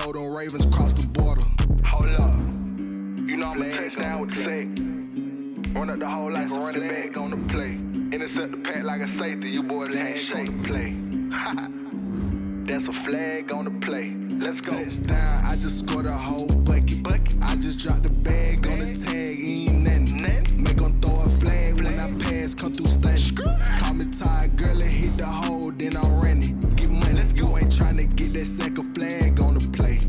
know them Ravens cross the border. Hold up. You know I'm a touchdown with the sack. Run up the hole like a running back on the play. Intercept the pack like a safety. You boys can't shake the play. That's a flag on the play. Let's go. Touchdown, I just scored a whole bucket. I just dropped the bag on the tag, ain't nothing. Make them throw a flag when I pass, come through stunning. Call me tired, girl, and hit the hole, then I'm running. Get money, you ain't tryna get that second flag on the play.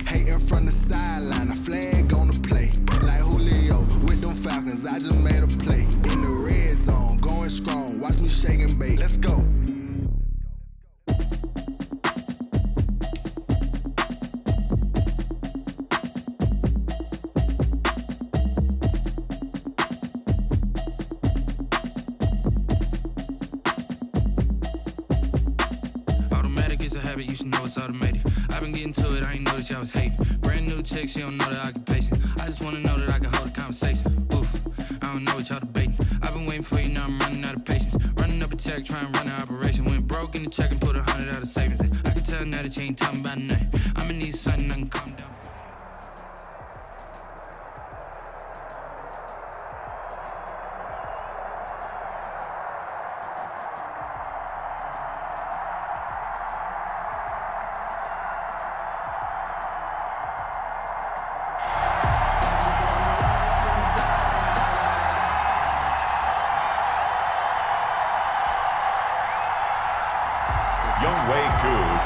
Hating from the sideline, a flag on the play. Like Julio with them Falcons, I just made a play. In the red zone, going strong, watch me shake and bake. Let's go. You should know it's automated. I've been getting to it, I ain't noticed y'all was hating. Brand new chick, she don't know the occupation. I just wanna know that I can hold a conversation. Oof, I don't know what y'all debating. I've been waiting for you, now I'm running out of patience. Running up a check, trying to run an operation. Went broke in the check and put 100 out of savings. I can tell now that you ain't talking about nothing. I'ma need something I can calm down.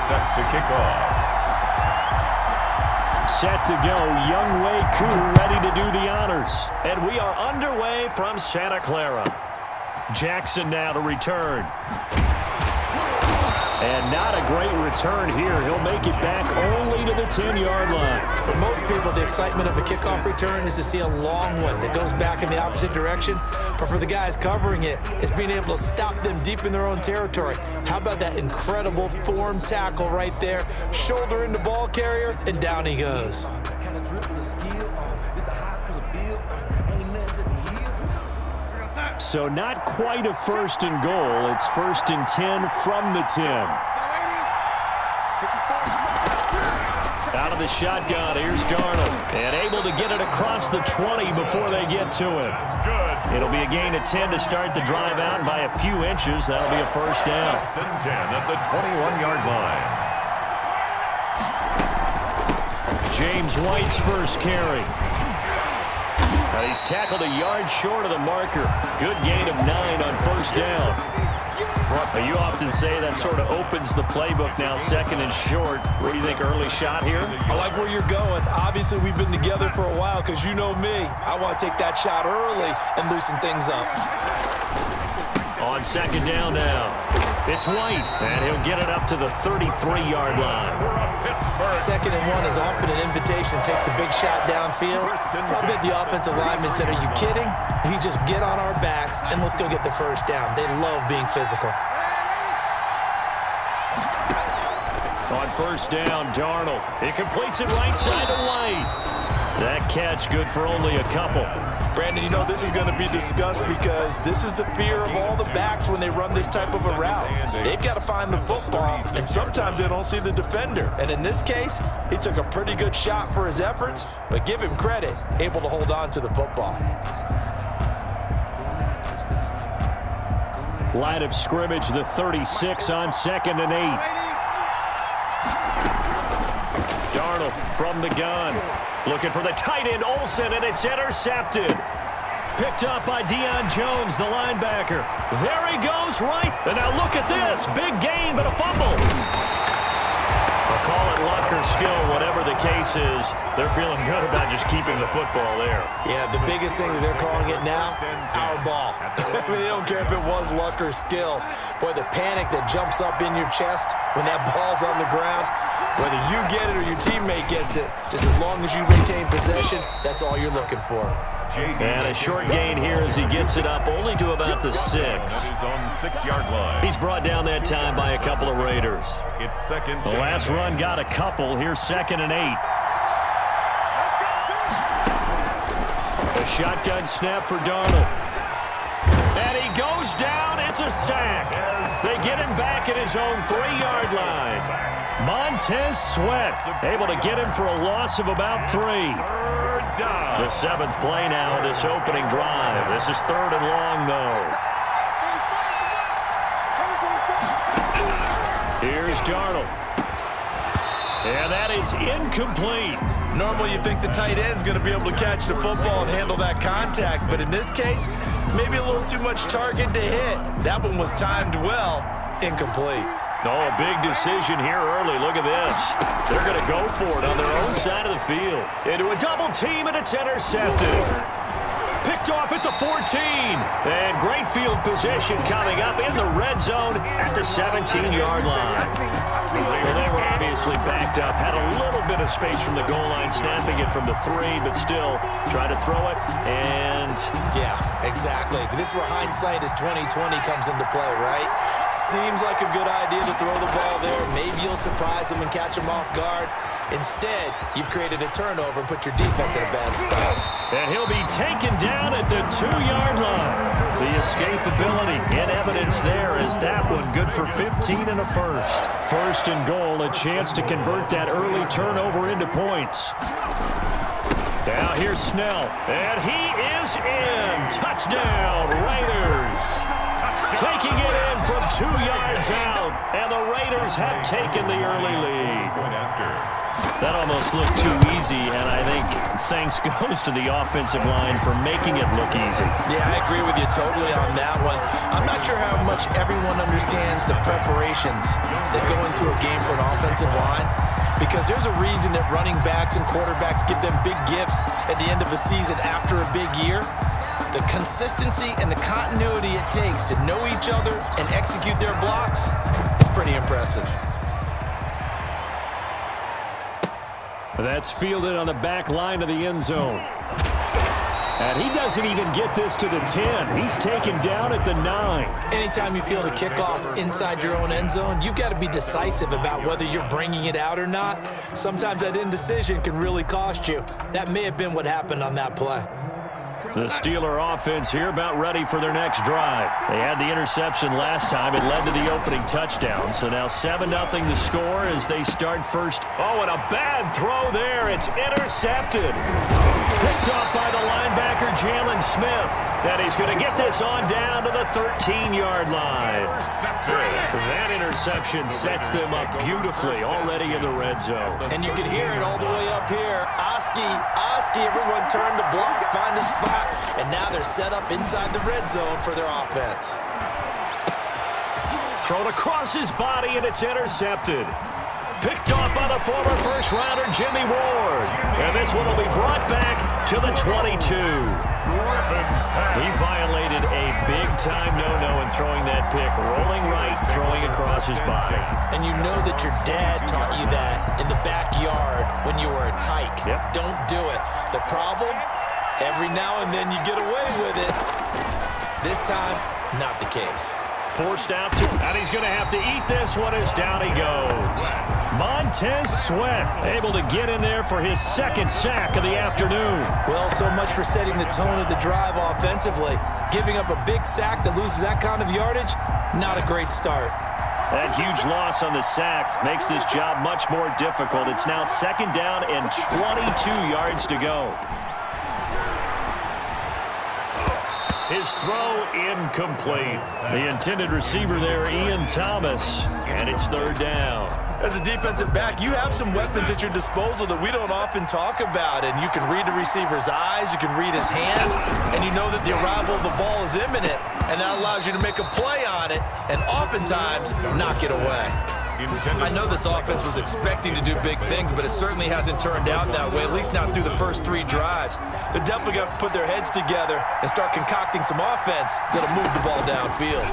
Set to kick off. Set to go. Younghoe Koo ready to do the honors. And we are underway from Santa Clara. Jackson now to return. And not a great return here. He'll make it back only to the 10-yard line. For most people, the excitement of a kickoff return is to see a long one that goes back in the opposite direction. But for the guys covering it, it's being able to stop them deep in their own territory. How about that incredible form tackle right there? Shoulder in the ball carrier, and down he goes. So not quite a first and goal. It's first and 10 from the 10. Out of the shotgun, here's Darnold. And able to get it across the 20 before they get to him. It'll be a gain of 10 to start the drive out by a few inches. That'll be a first down. First and 10 at the 21-yard line. James White's first carry. He's tackled a yard short of the marker. Good gain of 9 on first down. You often say that sort of opens the playbook now, second and short. What do you think, early shot here? I like where you're going. Obviously, we've been together for a while because you know me. I want to take that shot early and loosen things up. On second down now, it's White, and he'll get it up to the 33-yard line. Second and 1 is often an invitation to take the big shot downfield. I bet the offensive lineman said, are you kidding? We just get on our backs, and let's go get the first down. They love being physical. On first down, Darnold. He completes it right side to White. That catch good for only a couple. Brandon, you know this is going to be discussed because this is the fear of all the backs when they run this type of a route. They've got to find the football, and sometimes they don't see the defender. And in this case, he took a pretty good shot for his efforts, but give him credit, able to hold on to the football. Line of scrimmage, the 36 on second and 8. Darnold from the gun. Looking for the tight end, Olsen, and it's intercepted. Picked up by Deion Jones, the linebacker. There he goes, right. And now look at this. Big gain, but a fumble. I'll call it luck or skill, whatever the case is. They're feeling good about just keeping the football there. Yeah, the biggest thing that they're calling it now, our ball. I mean, they don't care if it was luck or skill. Boy, the panic that jumps up in your chest when that ball's on the ground, whether you get it or your teammate gets it, just as long as you retain possession, that's all you're looking for. And a short gain here as he gets it up only to about the 6. On 6-yard line. He's brought down that time by a couple of Raiders. It's second. The last run got a couple. Here's second and 8. A shotgun snap for Darnold. And he goes down. It's a sack. They get him back at his own 3-yard line. Montez Sweat able to get him for a loss of about 3. Third down. The 7th play now, this opening drive. This is 3rd and long, though. Here's Darnold. And that is incomplete. Normally you think the tight end's going to be able to catch the football and handle that contact, but in this case, maybe a little too much target to hit. That one was timed well, incomplete. Oh, a big decision here early. Look at this. They're going to go for it on their own side of the field. Into a double team, and it's intercepted. Picked off at the 14. And great field position coming up in the red zone at the 17-yard line. Well, they were obviously backed up. Had a little bit of space from the goal line, snapping it from the 3, but still try to throw it. And yeah, exactly. If this were hindsight as 2020 comes into play, right? Seems like a good idea to throw the ball there. Maybe you'll surprise them and catch them off guard. Instead, you've created a turnover and put your defense in a bad spot. And he'll be taken down at the 2-yard line. The escapability in evidence there is that one good for 15 and a first. First and goal, a chance to convert that early turnover into points. Now here's Snell, and he is in. Touchdown, Raiders. Taking it in from 2 yards out, and the Raiders have taken the early lead. That almost looked too easy, and I think thanks goes to the offensive line for making it look easy. Yeah, I agree with you totally on that one. I'm not sure how much everyone understands the preparations that go into a game for an offensive line, because there's a reason that running backs and quarterbacks get them big gifts at the end of the season after a big year. The consistency and the continuity it takes to know each other and execute their blocks is pretty impressive. That's fielded on the back line of the end zone. And he doesn't even get this to the 10. He's taken down at the 9. Anytime you field a kickoff inside your own end zone, you've got to be decisive about whether you're bringing it out or not. Sometimes that indecision can really cost you. That may have been what happened on that play. The Steeler offense here about ready for their next drive. They had the interception last time. It led to the opening touchdown. So now 7-0 the score as they start first. Oh, and a bad throw there. It's intercepted. Picked off by the linebacker, Jalen Smith. And he's going to get this on down to the 13-yard line. That interception sets them up beautifully already in the red zone. And you can hear it all the way up here. Oski, everyone turned to block, find a spot, and now they're set up inside the red zone for their offense. Thrown across his body, and it's intercepted. Picked off by the former first-rounder, Jimmy Ward. And this one will be brought back to the 22. He violated a big-time no-no in throwing that pick, rolling right, throwing across his body. And you know that your dad taught you that in the backyard when you were a tyke. Yep. Don't do it. The problem, every now and then you get away with it. This time, not the case. Forced out to, and he's going to have to eat this one as down he goes. Montez Sweat able to get in there for his 2nd sack of the afternoon. Well, so much for setting the tone of the drive offensively. Giving up a big sack that loses that kind of yardage, not a great start. That huge loss on the sack makes this job much more difficult. It's now 2nd down and 22 yards to go. His throw incomplete. The intended receiver there, Ian Thomas, and it's 3rd down. As a defensive back, you have some weapons at your disposal that we don't often talk about, and you can read the receiver's eyes, you can read his hands, and you know that the arrival of the ball is imminent, and that allows you to make a play on it and oftentimes knock it away. I know this offense was expecting to do big things, but it certainly hasn't turned out that way, at least not through the first 3 drives. They're definitely going to have to put their heads together and start concocting some offense that'll move the ball downfield.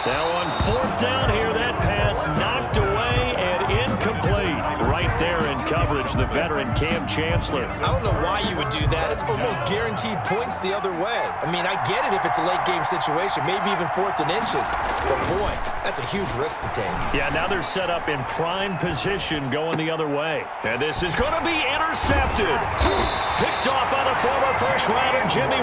Now on 4th down here, that pass knocked away and incomplete. Right there in coverage, the veteran Cam Chancellor. I don't know why you would do that. It's almost guaranteed points the other way. I mean, I get it if it's a late game situation, maybe even 4th and inches. But boy, that's a huge risk to take. Yeah, now they're set up in prime position going the other way. And this is going to be intercepted. Picked off by the former first-rounder Jimmy